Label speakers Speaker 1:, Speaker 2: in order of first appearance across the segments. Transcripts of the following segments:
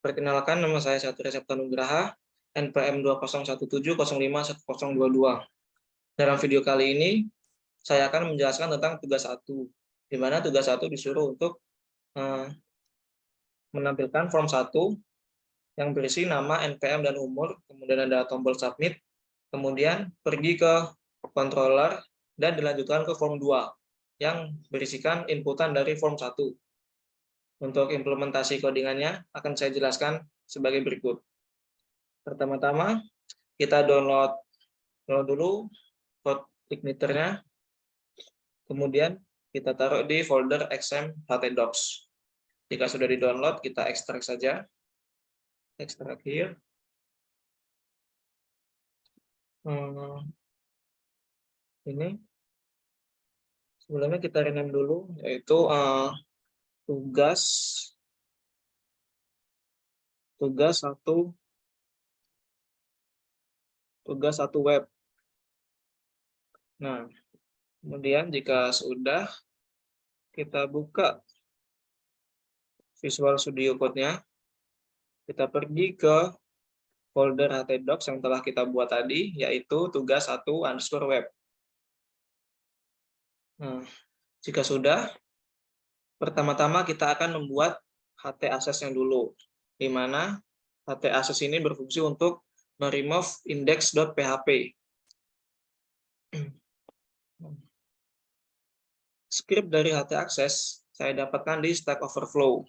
Speaker 1: Perkenalkan, nama saya Satria Septa Nugraha, NPM 2017051022. Dalam video kali ini, saya akan menjelaskan tentang tugas 1, di mana tugas 1 disuruh untuk menampilkan form 1 yang berisi nama, NPM, dan umur, kemudian ada tombol submit, kemudian pergi ke controller, dan dilanjutkan ke form 2, yang berisikan inputan dari form 1. Untuk implementasi codingannya akan saya jelaskan sebagai berikut. Pertama-tama, kita download dulu code igniternya, kemudian kita taruh di folder XM htdocs. Jika sudah di-download, kita ekstrak saja. Ekstrak here. Ini. Sebelumnya kita rename dulu, yaitu tugas 1 web. Nah, kemudian jika sudah, kita buka Visual Studio Code-nya, kita pergi ke folder htdocs yang telah kita buat tadi, yaitu tugas 1_web. Nah, jika sudah, pertama-tama kita akan membuat ht-access-nya dulu, di mana ht-access ini berfungsi untuk meremove index.php. Script dari ht-access saya dapatkan di Stack Overflow.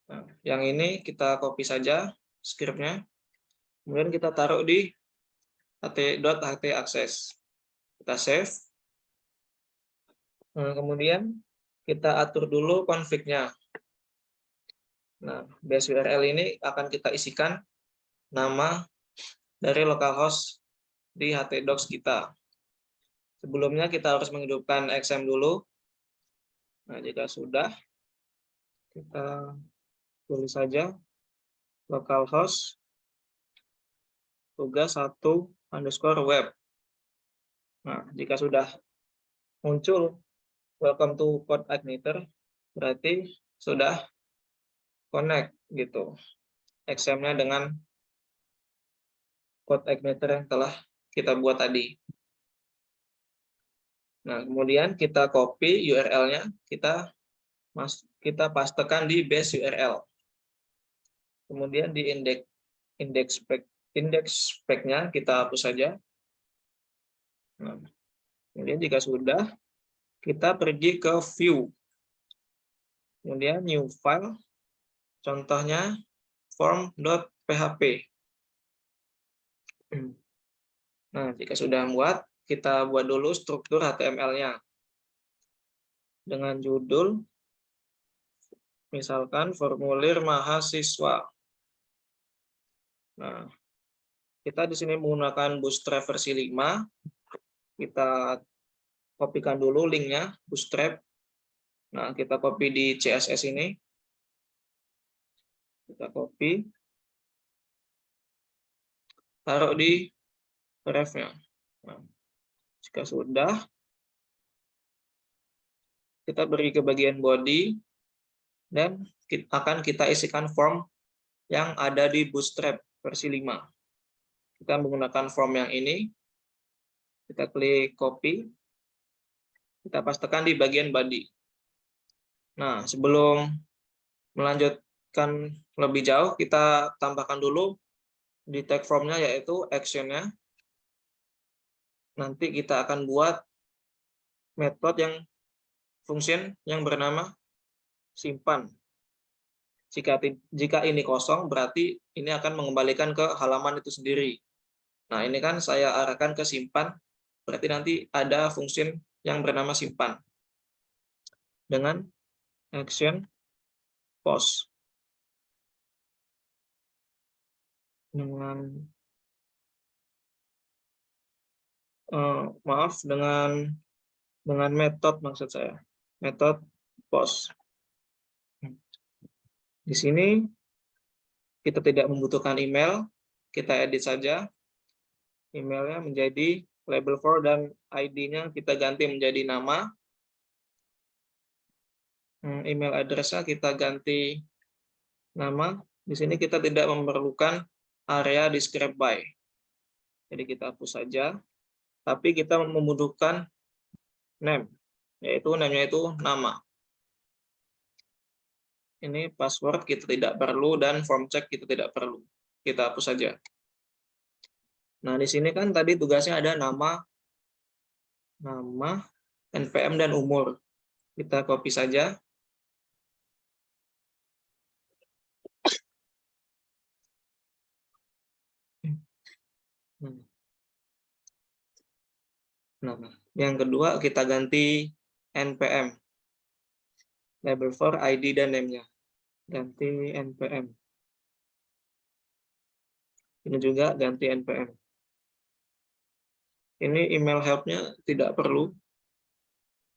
Speaker 1: Nah, yang ini kita copy saja script-nya, kemudian kita taruh di ht.ht-access. Kita save. Nah, kemudian kita atur dulu config-nya. Nah, base URL ini akan kita isikan nama dari localhost di htdocs kita. Sebelumnya kita harus menghidupkan XM dulu. Nah, jika sudah, kita tulis saja localhost tugas 1_web. Nah, jika sudah muncul welcome to CodeIgniter, berarti sudah connect gitu XM-nya dengan CodeIgniter yang telah kita buat tadi. Nah, kemudian kita copy URL-nya, kita pastekan di base URL. Kemudian di index spec-nya kita hapus saja. Nah, kemudian jika sudah, kita pergi ke view. Kemudian new file, contohnya form.php. Nah, jika sudah muat, kita buat dulu struktur HTML-nya. Dengan judul, misalkan formulir mahasiswa. Nah, kita di sini menggunakan Bootstrap versi 5. Kita kopikan dulu linknya, Bootstrap. Nah, kita copy di CSS ini. Kita copy. Taruh di ref-nya. Nah, jika sudah, kita beri ke bagian body, dan akan kita isikan form yang ada di Bootstrap versi 5. Kita menggunakan form yang ini, kita klik copy, kita pastekan di bagian body. Nah, sebelum melanjutkan lebih jauh, kita tambahkan dulu di tag formnya, yaitu action-nya. Nanti kita akan buat metode yang function yang bernama simpan. Jika ini kosong, berarti ini akan mengembalikan ke halaman itu sendiri. Nah, ini kan saya arahkan ke simpan, berarti nanti ada function yang bernama simpan dengan action post. Dengan metode maksud saya, metode post. Di sini kita tidak membutuhkan email, kita edit saja emailnya menjadi label for, dan ID-nya kita ganti menjadi nama. Email address-nya kita ganti nama Di sini kita tidak memerlukan area describe by. Jadi kita hapus saja. Tapi kita membutuhkan name, yaitu name-nya itu nama. Ini password kita tidak perlu dan form check kita tidak perlu. Kita hapus saja. Nah, di sini kan tadi tugasnya ada nama, NPM, dan umur. Kita copy saja. Nah, yang kedua kita ganti NPM. Label for ID dan name-nya. Ganti NPM. Ini juga ganti NPM. Ini email help-nya tidak perlu.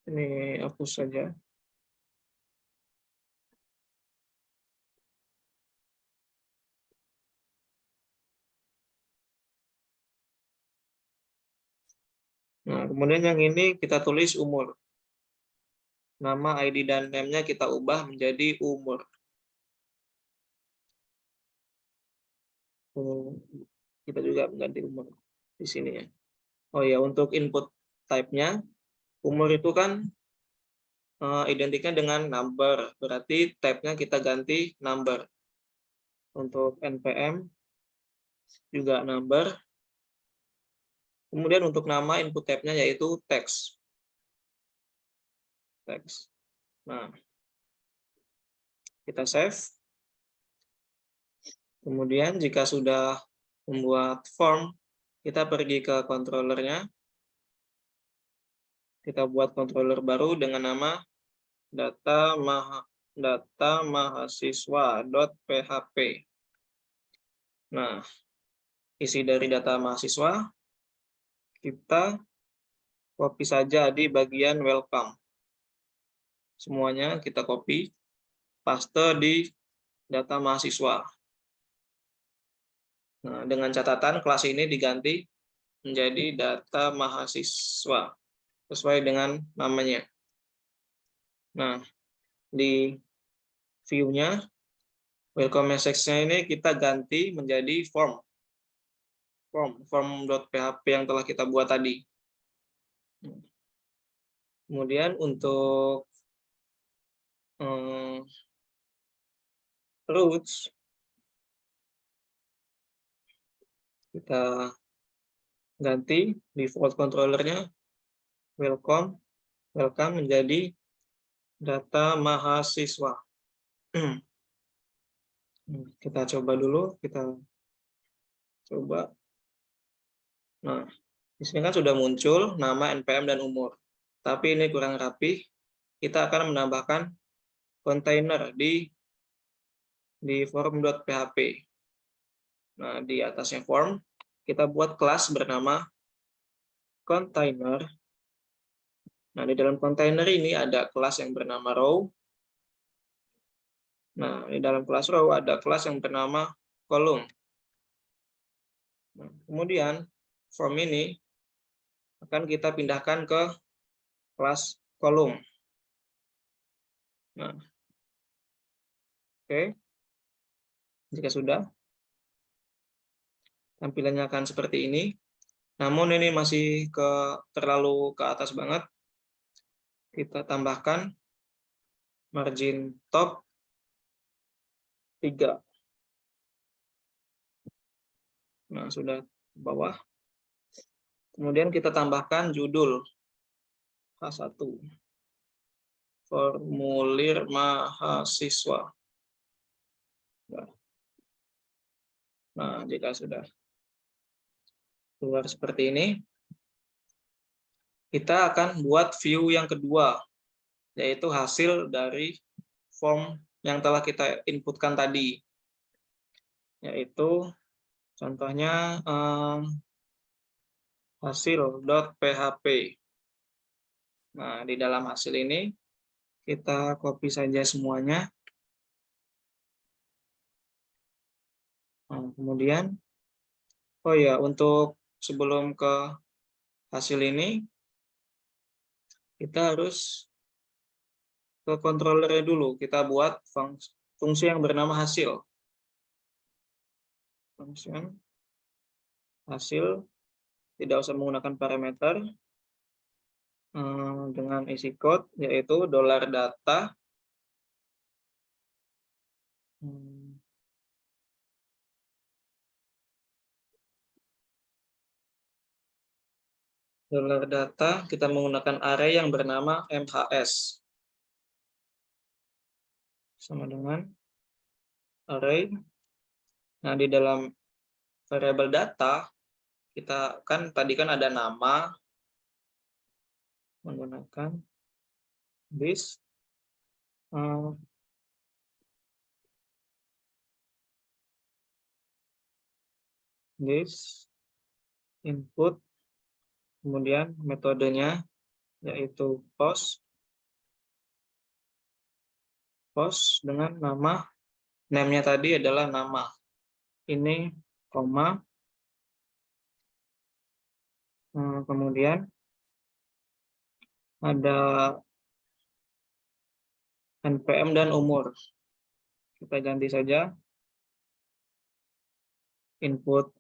Speaker 1: Ini hapus saja. Nah, kemudian yang ini kita tulis umur. Nama, ID, dan name-nya kita ubah menjadi umur. Kita juga mengganti umur di sini ya. Oh ya, untuk input type-nya, umur itu kan identiknya dengan number, berarti type-nya kita ganti number. Untuk NPM juga number. Kemudian untuk nama input type-nya yaitu text. Text. Nah, kita save. Kemudian jika sudah membuat form, kita pergi ke controller-nya. Kita buat controller baru dengan nama data mahasiswa.php. Nah, isi dari data mahasiswa kita copy saja di bagian welcome. Semuanya kita copy, paste di data mahasiswa. Nah, dengan catatan kelas ini diganti menjadi data mahasiswa sesuai dengan namanya. Nah, di view-nya welcome message-nya ini kita ganti menjadi form.php yang telah kita buat tadi. Kemudian untuk routes kita ganti default controller-nya welcome menjadi data mahasiswa. Kita coba dulu, kita coba. Nah, di sini kan sudah muncul nama, NPM, dan umur. Tapi ini kurang rapi. Kita akan menambahkan kontainer di form.php. Nah, di atasnya form, kita buat kelas bernama container. Nah, di dalam container ini ada kelas yang bernama row. Nah, di dalam kelas row ada kelas yang bernama column. Nah, kemudian form ini akan kita pindahkan ke kelas column. Nah, oke. Jika sudah, tampilannya akan seperti ini. Namun ini masih terlalu ke atas banget. Kita tambahkan margin top 3. Nah, sudah ke bawah. Kemudian kita tambahkan judul H1. Formulir mahasiswa. Nah, jika sudah keluar seperti ini, kita akan buat view yang kedua, yaitu hasil dari form yang telah kita inputkan tadi. Yaitu contohnya hasil.php. Nah, di dalam hasil ini kita copy saja semuanya. Nah, kemudian, oh ya, untuk sebelum ke hasil ini, kita harus ke controller-nya dulu. Kita buat fungsi yang bernama hasil. function hasil, tidak usah menggunakan parameter, dengan isi code yaitu $data $data kita menggunakan array yang bernama MHS sama dengan array. Nah, di dalam variabel data kita kan tadi kan ada nama, menggunakan this input, kemudian metodenya yaitu post dengan nama, name-nya tadi adalah nama, ini koma, kemudian ada NPM dan umur. Kita ganti saja input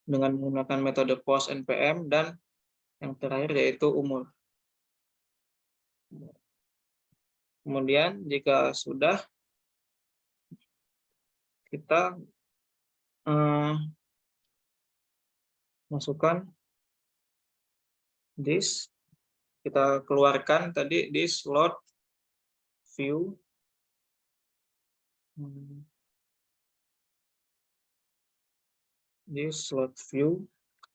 Speaker 1: dengan menggunakan metode post NPM dan yang terakhir yaitu umur. Kemudian jika sudah, kita masukkan this, kita keluarkan tadi this load view,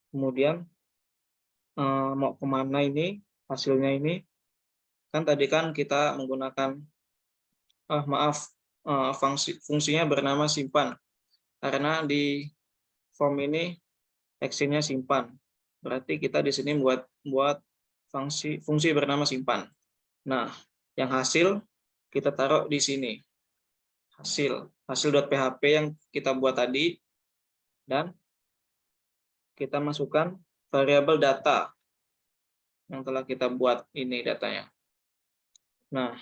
Speaker 1: kemudian mau kemana ini hasilnya ini, kan tadi kan kita menggunakan fungsinya bernama simpan, karena di form ini actionnya simpan, berarti kita di sini buat fungsi bernama simpan. Nah, yang hasil kita taruh di sini, hasil.php yang kita buat tadi, dan kita masukkan variabel data yang telah kita buat ini datanya. Nah,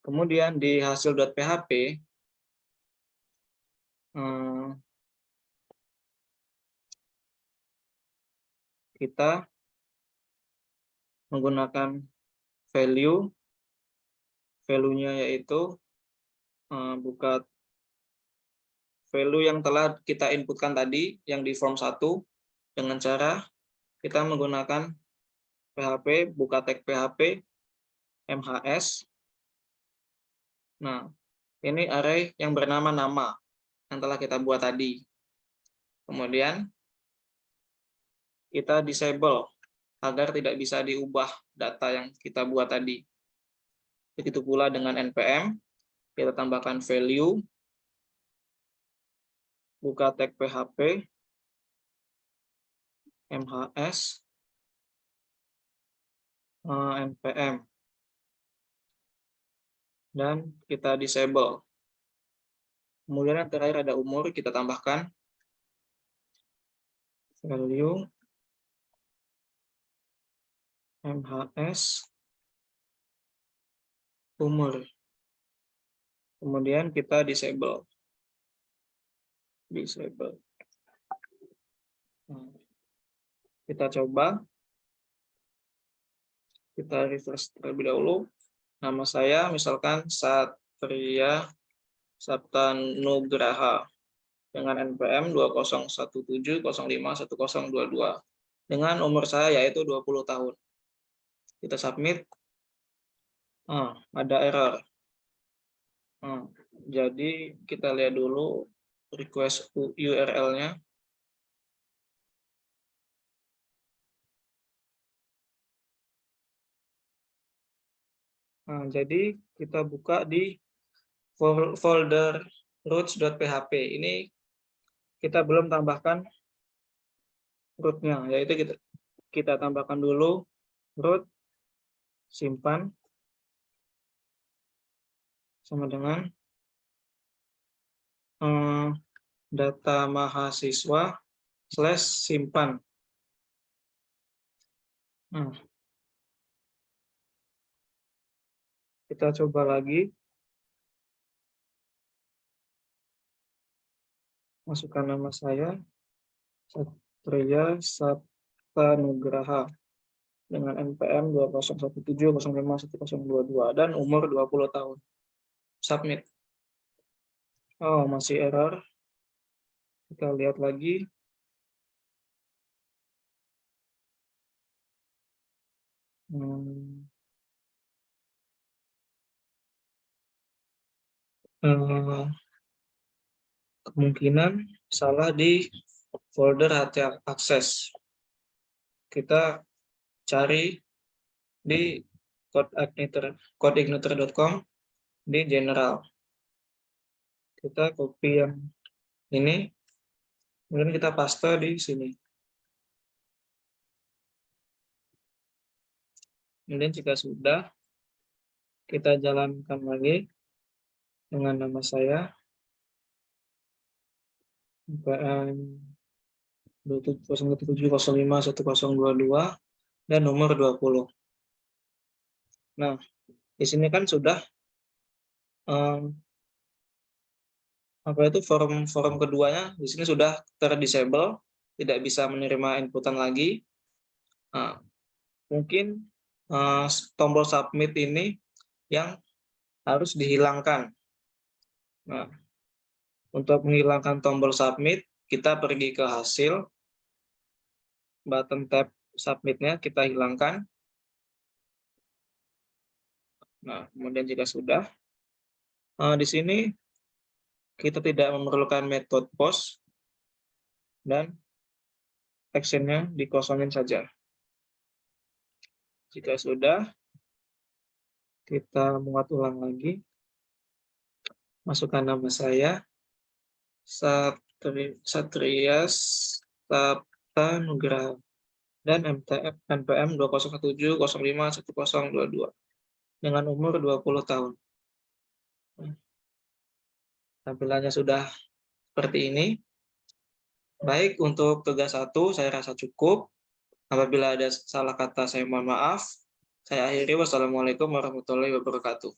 Speaker 1: kemudian di hasil.php kita menggunakan value-nya yaitu buka value yang telah kita inputkan tadi yang di form 1 dengan cara kita menggunakan PHP buka tag PHP MHS. Nah, ini array yang bernama nama yang telah kita buat tadi. Kemudian kita disable agar tidak bisa diubah data yang kita buat tadi. Begitu pula dengan npm, kita tambahkan value, buka tag PHP, MHS, npm, dan kita disable. Kemudian yang terakhir ada umur, kita tambahkan value, MHS, umur. Kemudian kita disable. Kita coba. Kita refresh terlebih dahulu. Nama saya misalkan Satria Saptanugraha dengan npm 2017051022 dengan umur saya yaitu 20 tahun. Kita submit. Ada error. Jadi kita lihat dulu request URL-nya. Jadi kita buka di folder roots.php. Ini kita belum tambahkan root-nya, yaitu kita tambahkan dulu root simpan sama dengan data mahasiswa / simpan. Kita coba lagi. Masukkan nama saya, Satria Saptanugraha, dengan NPM 2017051022 dan umur 20 tahun. Submit. Oh, masih error. Kita lihat lagi. Kemungkinan salah di folder HT akses. Kita cari di codeigniter.com di general. Kita copy yang ini, kemudian kita paste di sini. Kemudian jika sudah, kita jalankan lagi dengan nama saya, NPM 2017051022 dan nomor 20. Nah, di sini kan sudah form keduanya di sini sudah terdisable, tidak bisa menerima inputan lagi. Nah, mungkin tombol submit ini yang harus dihilangkan. Nah, untuk menghilangkan tombol submit, kita pergi ke hasil, button tab submitnya kita hilangkan. Nah, kemudian jika sudah, di sini kita tidak memerlukan metode post dan actionnya dikosongin saja. Jika sudah, kita muat ulang lagi. Masukkan nama saya, Satria Saptanugraha, dan NPM 2017051022 dengan umur 20 tahun. Tampilannya sudah seperti ini. Baik, untuk tugas 1 saya rasa cukup. Apabila ada salah kata saya mohon maaf. Saya akhiri. Wassalamualaikum warahmatullahi wabarakatuh.